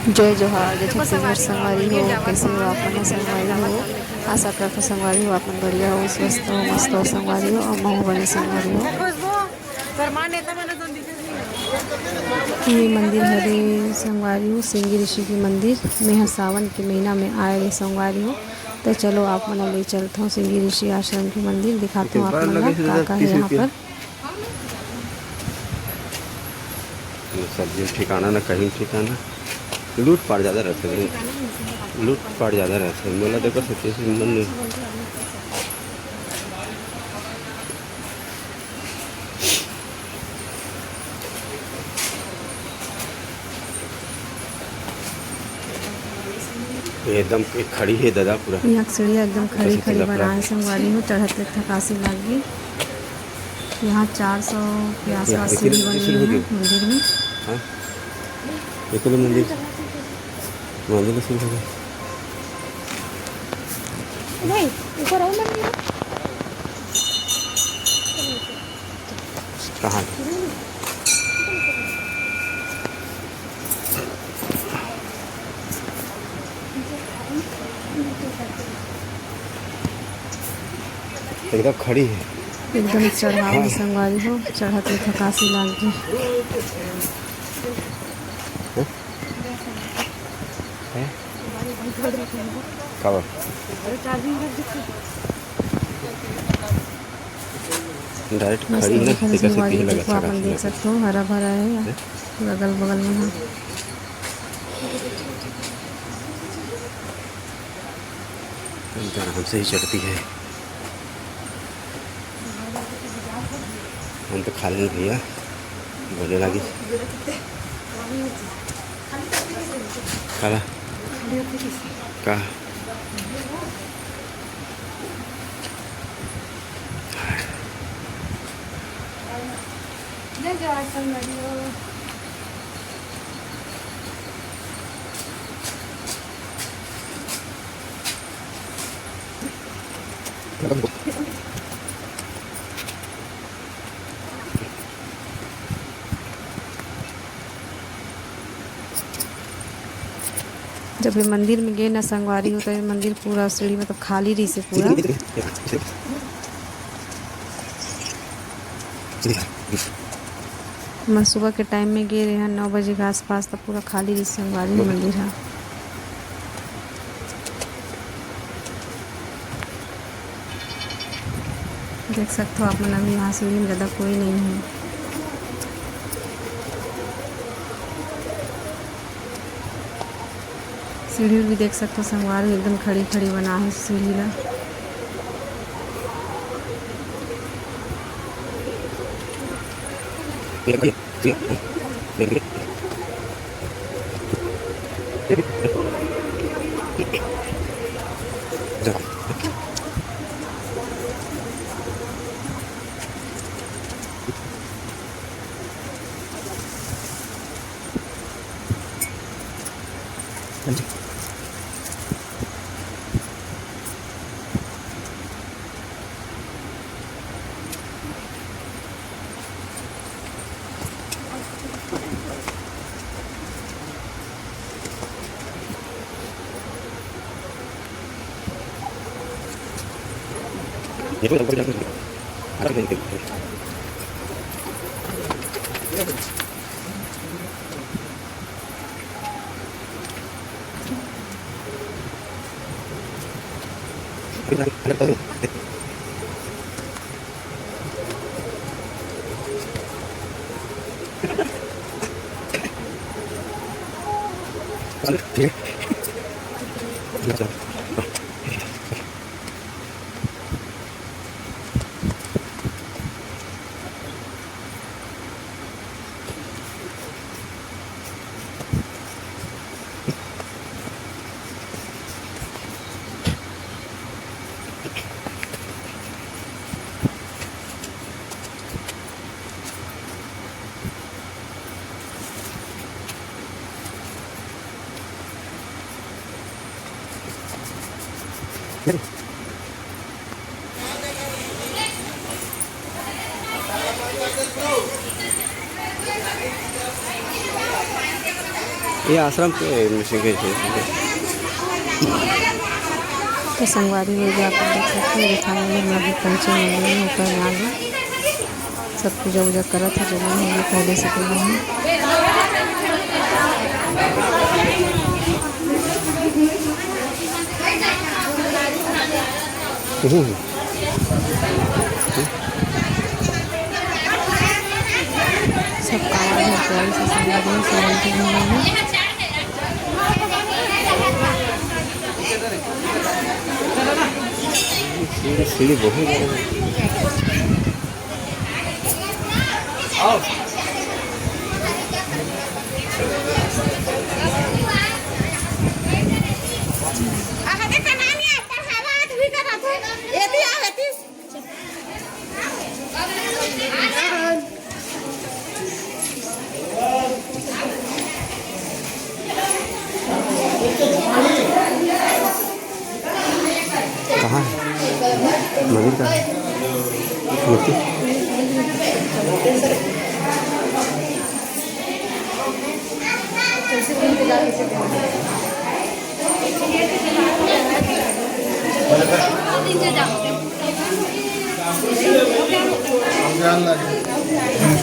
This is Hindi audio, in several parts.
जय जोहार जय छत्तीसगढ़ संगवारी हो। कैसे हो आप मन संगवारी हो? आशा करता संगवारी हो आप मन बढ़िया हो, स्वस्थ हो, मस्त हो संगवारी हो और मैं बने संगवारी हो। ये मंदिर हरे संगवारी हो, सिंगी ऋषि की मंदिर में ह सावन के महीना में आए रे संगवारी हो। तो चलो आप मन ले चलता हूँ सिंगी ऋषि आश्रम के मंदिर, दिखाता हूँ आप मन ला का है यहाँ पर। सब्जी ठिकाना ना कहीं ठिकाना, लूट पाट ज़्यादा रहते हैं, लूट पाट ज़्यादा रहते हैं। बोला देखो सच्चे से मन एकदम खड़ी है दादा पूरा। यहाँ सीढ़िया एकदम खड़ी खड़ी बनाए संगवारी हो, चढ़ते थकासी लागी। यहाँ 400 के आसपास सीढ़ी बनी हुई है मंदिर में। हाँ मंदिर मंदिर नहीं ऊपर आओ मंदिर कहाँ एकदम खड़ी है, एकदम चढ़ाव संगवारी हो, चढ़ते थकासी लागी। डायरेक्ट मस्त खड़ी है दिखा ना, संगवारी हो। देखो आप देख सकते हो हरा भरा है अगल बगल में। हाँ आराम से ही चढ़ती है। हम तो खा लेंगे भैया, बोले लगी खाला का जब ये मंदिर में गए ना संगवारी हो तो ये मंदिर पूरा सीढ़ी मतलब खाली रही से पूरा। मैं सुबह के टाइम में गए रहे हैं 9 बजे के आसपास, तब पूरा खाली रही संगवारी मंदिर है। देख सकते हो आप मन, अभी यहाँ सीढ़ी में ज़्यादा कोई नहीं है। सीढ़ी भी देख सकते हो संगवारी एकदम खड़ी खड़ी बना है सीढ़ी ला। ये आश्रम पे मिशन के तो संगवारी में जाकर देख सकते हैं दिखाएंगे। हम अभी पहुँचे मंदिर में ऊपर में आगे सब पूजा वूजा करा था जो हम ये पहले से कर रहे हैं। सब काला है प्यारी से संगवारी सेवन के घूमेंगे। सीढ़ी बहुत है। कहाँ है मंदिर का मूर्ति?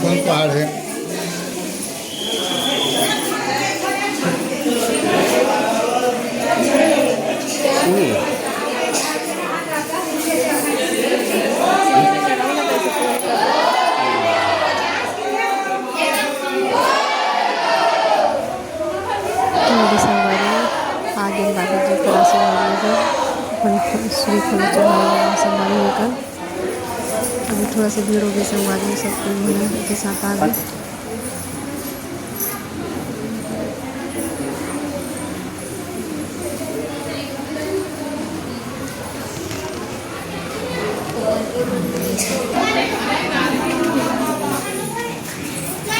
कौन पहाड़ है? आगे बाबा जी का आशीर्वाद लेकर श्री फल चढ़ाया संगवारी होकर। अभी थोड़ा सा भीड़ हो गई संगवारी में सब कोई होने के साथ आगे।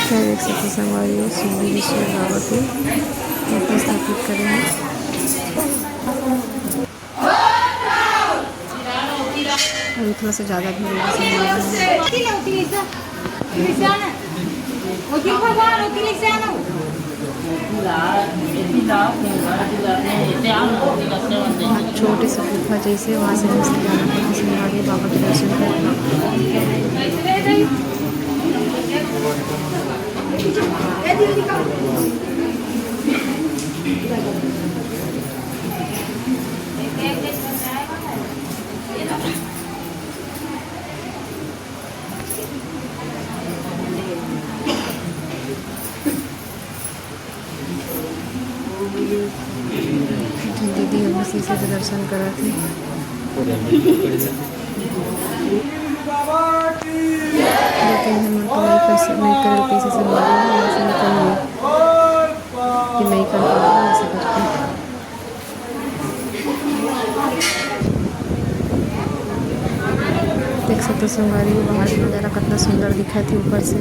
क्या देख सकते संगवारी सिंगेश्वर बाबा को स्थापित करेंगे। अभी थोड़ा सा ज़्यादा भीड़ छोटे से गुफा जैसे वहाँ से मस्त जाना पड़ा संगवारी बाबा के दर्शन दीदी हम इसी से दर्शन करा थे। लेकिन हम तो नहीं कर पैसे से मारे ऐसे निकल कि नहीं कर पाएगा ऐसे करके। देख सकते संगवारी बाहर की नज़ारा कितना सुंदर दिखा थी ऊपर से।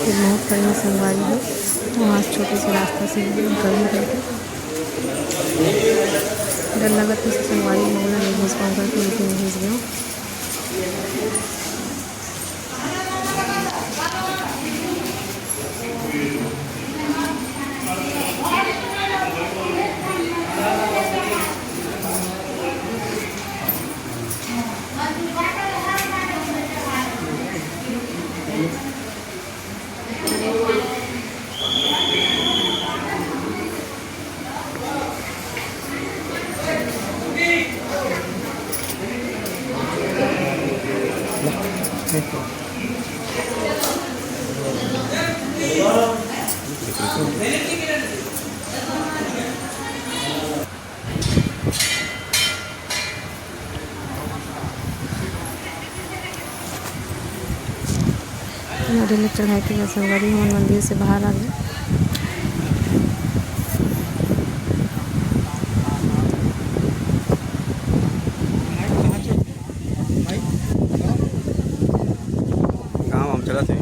बहुत बड़ी संगवारी है वहाँ छोटे से रास्ता से निकलने करके डर लगा था संगवारी मोहल्ला नहीं घुस पाऊँ करके लेकिन घुस गया। नारियल चढ़ाई के बाद संगवारी हम मंदिर से बाहर आ गए। गाँव हम चला थे।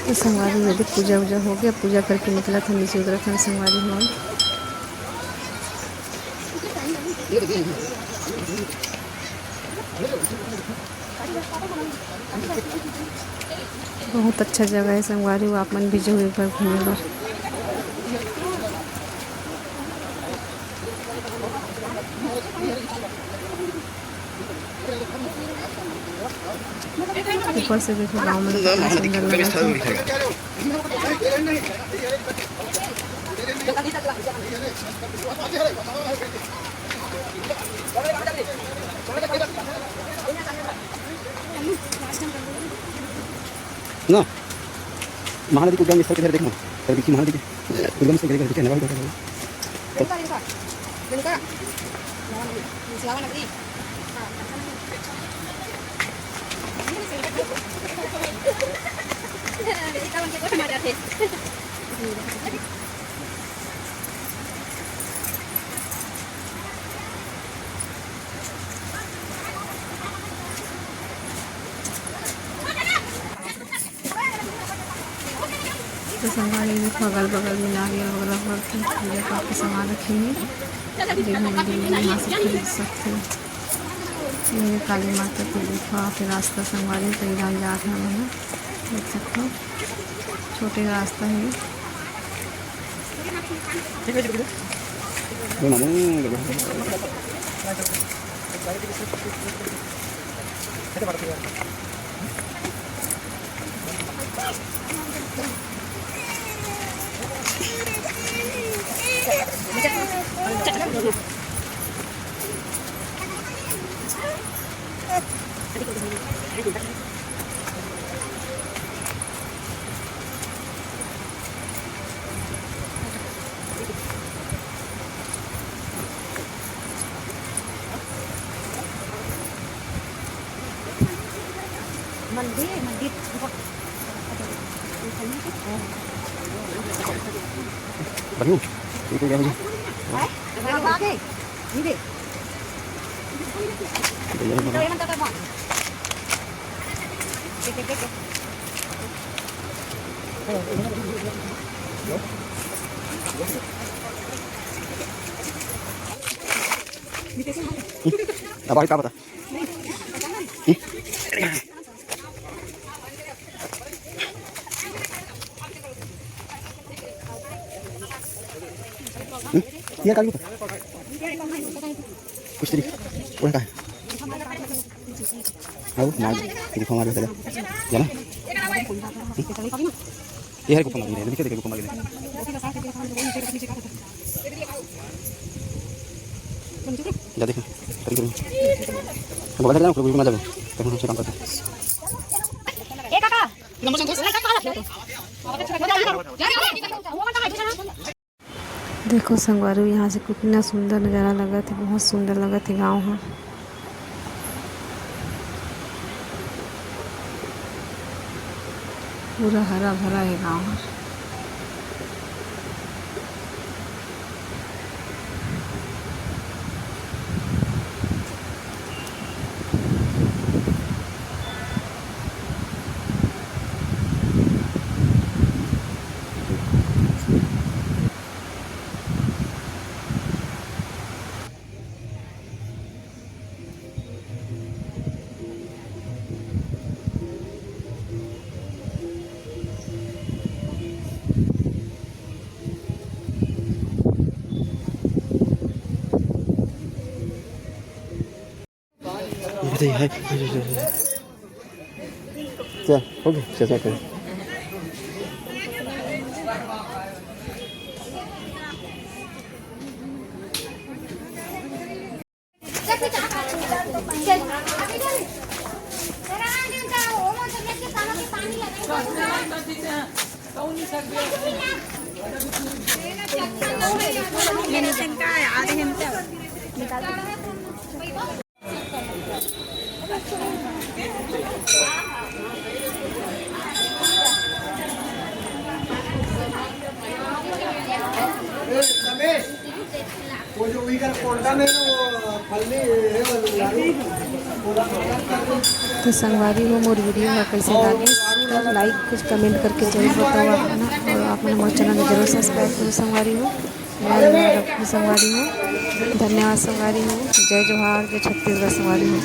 तो संगवारी वैदिक पूजा वूजा हो गया, पूजा करके निकला था नीचे उत्तराखंड संगवारी हॉल। बहुत अच्छा जगह है संगवारी, वो आप मन भी जो एक बार घूमे बार। ऊपर से देखो गाँव में कितना सुंदर लगा था। ना महानदी को स्थल के इधर देखना, तब देखिए महानदी के दुर्गम से गिर नवा होता है। तो संगवारी देखो अगल बगल में नारियल वगैरह रखते हैं, पूजा पाठ के सामान रखे हैं जो मंदिर में यहाँ से खरीद सकते हैं। मेरे काली माता को देखो फिर रास्ता संगवारी तो ईरान जा रहा है, देख सकते हो छोटे रास्ता है। मंदिर बढ़िया ये तो क्या हो अब क्या पता ये काली कुछ तरी वो का है आओ मार देखो मार चला जाना ये है को मार दे देखो को मार दे जा देखो तरी करो हम बता देना कोई ना जाओ तब हम से काम करते ए काका देखो संगवारी यहाँ से कितना सुंदर नज़ारा लगा था, बहुत सुंदर लगा था गाँव है। पूरा हरा भरा है गाँव है। ये है चल हो गया चल चल वो जो वीकर कोल्डा नहीं वो फल्ली है तो संगवारी हो मोर वीडियो में कैसे लगे तो लाइक कुछ कमेंट करके जरूर बताओ अपना, और आपने मोर चैनल में जरूर सब्सक्राइब करो संगवारी हो। मैं संगवारी हूँ, धन्यवाद संगवारी हो। जय जोहार, जय छत्तीसगढ़ संगवारी हो।